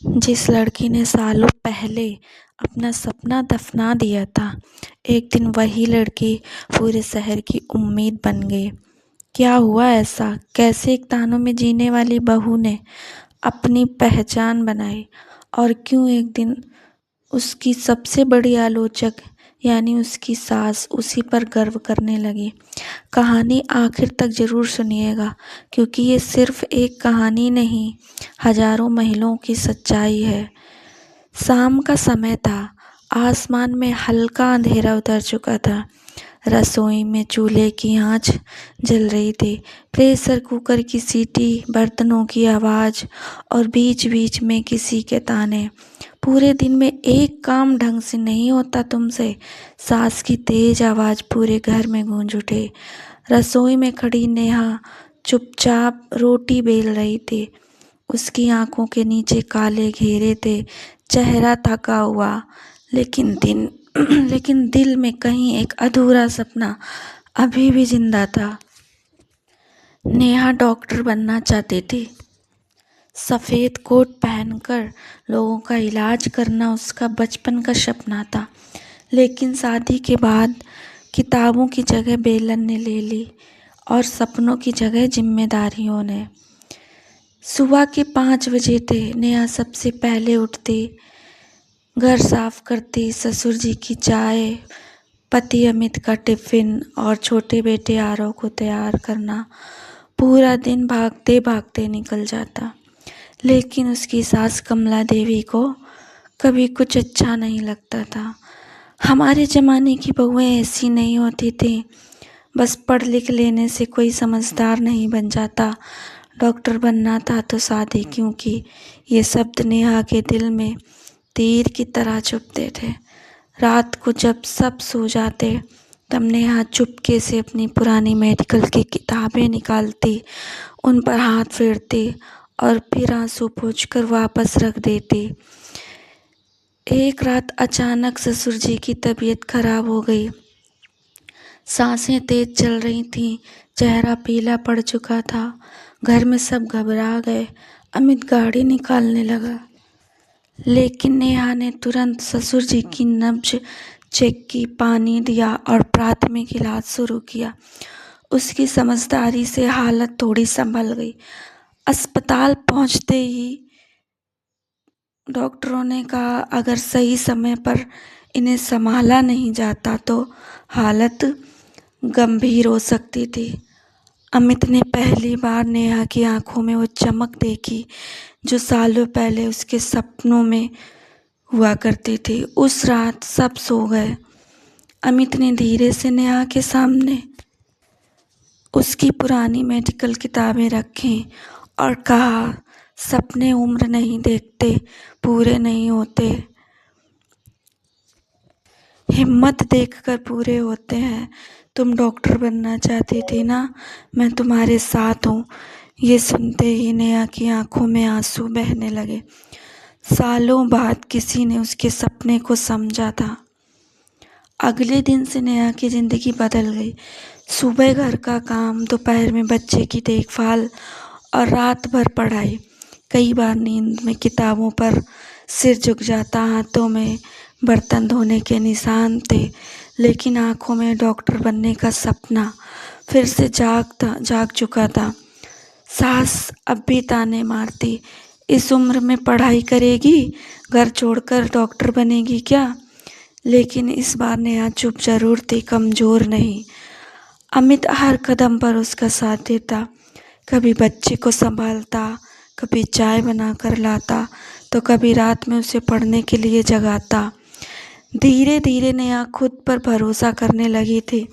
जिस लड़की ने सालों पहले अपना सपना दफना दिया था, एक दिन वही लड़की पूरे शहर की उम्मीद बन गई। क्या हुआ ऐसा? कैसे एक तानों में जीने वाली बहू ने अपनी पहचान बनाई? और क्यों एक दिन उसकी सबसे बड़ी आलोचक यानी उसकी सास उसी पर गर्व करने लगी? कहानी आखिर तक ज़रूर सुनिएगा, क्योंकि ये सिर्फ एक कहानी नहीं, हजारों महिलाओं की सच्चाई है। शाम का समय था। आसमान में हल्का अंधेरा उतर चुका था। रसोई में चूल्हे की आंच जल रही थी। प्रेशर कुकर की सीटी, बर्तनों की आवाज़ और बीच बीच में किसी के ताने। पूरे दिन में एक काम ढंग से नहीं होता तुमसे, सास की तेज आवाज़ पूरे घर में गूंज उठे। रसोई में खड़ी नेहा चुपचाप रोटी बेल रही थी। उसकी आंखों के नीचे काले घेरे थे, चेहरा थका हुआ, लेकिन दिल में कहीं एक अधूरा सपना अभी भी जिंदा था। नेहा डॉक्टर बनना चाहती थी। सफ़ेद कोट पहनकर लोगों का इलाज करना उसका बचपन का सपना था। लेकिन शादी के बाद किताबों की जगह बेलन ने ले ली और सपनों की जगह जिम्मेदारियों ने। सुबह के 5 बजे थे। नेहा सबसे पहले उठती, घर साफ करती, ससुर जी की चाय, पति अमित का टिफ़िन और छोटे बेटे आरव को तैयार करना। पूरा दिन भागते भागते निकल जाता। लेकिन उसकी सास कमला देवी को कभी कुछ अच्छा नहीं लगता था। हमारे ज़माने की बहुएं ऐसी नहीं होती थी, बस पढ़ लिख लेने से कोई समझदार नहीं बन जाता। डॉक्टर बनना था तो शादी क्यों की? ये शब्द नेहा के दिल में तीर की तरह चुभते थे। रात को जब सब सो जाते, तब नेहा चुपके से अपनी पुरानी मेडिकल की किताबें निकालती, उन पर हाथ फेरती और फिर आंसू पोंछकर वापस रख देती। एक रात अचानक ससुर जी की तबीयत खराब हो गई। सांसें तेज चल रही थीं, चेहरा पीला पड़ चुका था। घर में सब घबरा गए। अमित गाड़ी निकालने लगा, लेकिन नेहा ने तुरंत ससुर जी की नब्ज चेक की, पानी दिया और प्राथमिक इलाज शुरू किया। उसकी समझदारी से हालत थोड़ी संभल गई। अस्पताल पहुंचते ही डॉक्टरों ने कहा, अगर सही समय पर इन्हें संभाला नहीं जाता तो हालत गंभीर हो सकती थी। अमित ने पहली बार नेहा की आंखों में वो चमक देखी जो सालों पहले उसके सपनों में हुआ करती थी। उस रात सब सो गए। अमित ने धीरे से नेहा के सामने उसकी पुरानी मेडिकल किताबें रखी और कहा, सपने उम्र नहीं देखते, पूरे नहीं होते, हिम्मत देखकर पूरे होते हैं। तुम डॉक्टर बनना चाहती थी ना? मैं तुम्हारे साथ हूँ। ये सुनते ही नेहा की आंखों में आंसू बहने लगे। सालों बाद किसी ने उसके सपने को समझा था। अगले दिन से नेहा की ज़िंदगी बदल गई। सुबह घर का काम, दोपहर में बच्चे की देखभाल और रात भर पढ़ाई। कई बार नींद में किताबों पर सिर झुक जाता, हाथों में बर्तन धोने के निशान थे, लेकिन आंखों में डॉक्टर बनने का सपना फिर से जाग चुका था। सास अब भी ताने मारती, इस उम्र में पढ़ाई करेगी, घर छोड़कर डॉक्टर बनेगी क्या? लेकिन इस बार नेहा चुप जरूर थी, कमज़ोर नहीं। अमित हर कदम पर उसका साथ देता। कभी बच्चे को संभालता, कभी चाय बना कर लाता, तो कभी रात में उसे पढ़ने के लिए जगाता। धीरे धीरे नेहा खुद पर भरोसा करने लगी थी।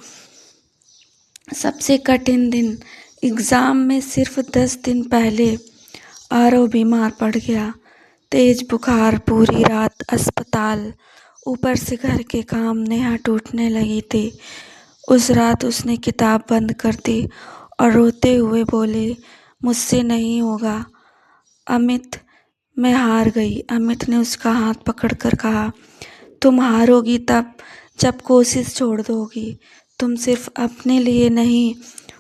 सबसे कठिन दिन, एग्ज़ाम में सिर्फ 10 दिन पहले आरव बीमार पड़ गया। तेज बुखार, पूरी रात अस्पताल, ऊपर से घर के काम। नेहा टूटने लगी थी। उस रात उसने किताब बंद कर दी और रोते हुए बोली, मुझसे नहीं होगा अमित, मैं हार गई। अमित ने उसका हाथ पकड़कर कहा, तुम हारोगी तब जब कोशिश छोड़ दोगी। तुम सिर्फ अपने लिए नहीं,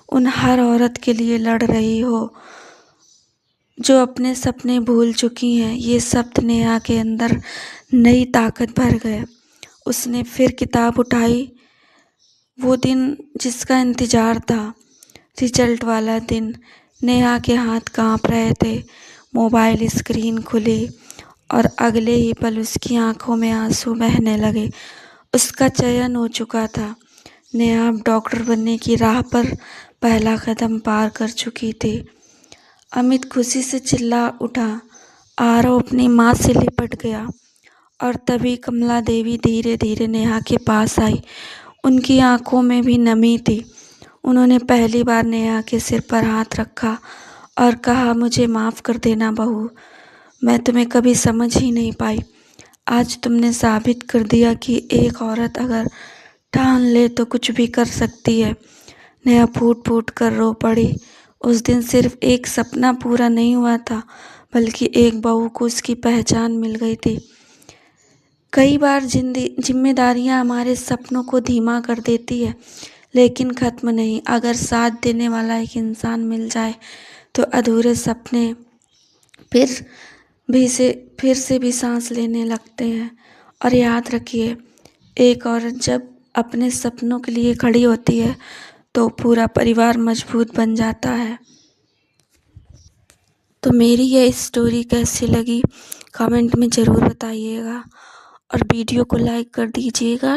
उन हर औरत के लिए लड़ रही हो जो अपने सपने भूल चुकी हैं। ये शब्द नेहा के अंदर नई ताकत भर गए। उसने फिर किताब उठाई। वो दिन जिसका इंतजार था, रिजल्ट वाला दिन। नेहा के हाथ कांप रहे थे। मोबाइल स्क्रीन खुली और अगले ही पल उसकी आंखों में आंसू बहने लगे। उसका चयन हो चुका था। नेहा अब डॉक्टर बनने की राह पर पहला कदम पार कर चुकी थी। अमित खुशी से चिल्ला उठा। आरव अपनी माँ से लिपट गया और तभी कमला देवी धीरे धीरे नेहा के पास आई। उनकी आंखों में भी नमी थी। उन्होंने पहली बार नेहा के सिर पर हाथ रखा और कहा, मुझे माफ़ कर देना बहू, मैं तुम्हें कभी समझ ही नहीं पाई। आज तुमने साबित कर दिया कि एक औरत अगर ठान ले तो कुछ भी कर सकती है। नेहा फूट फूट कर रो पड़ी। उस दिन सिर्फ एक सपना पूरा नहीं हुआ था, बल्कि एक बहू को उसकी पहचान मिल गई थी। कई बार जिम्मेदारियां हमारे सपनों को धीमा कर देती है, लेकिन ख़त्म नहीं। अगर साथ देने वाला एक इंसान मिल जाए तो अधूरे सपने फिर से भी सांस लेने लगते हैं। और याद रखिए, एक औरत जब अपने सपनों के लिए खड़ी होती है तो पूरा परिवार मजबूत बन जाता है। तो मेरी यह स्टोरी कैसी लगी कमेंट में ज़रूर बताइएगा और वीडियो को लाइक कर दीजिएगा।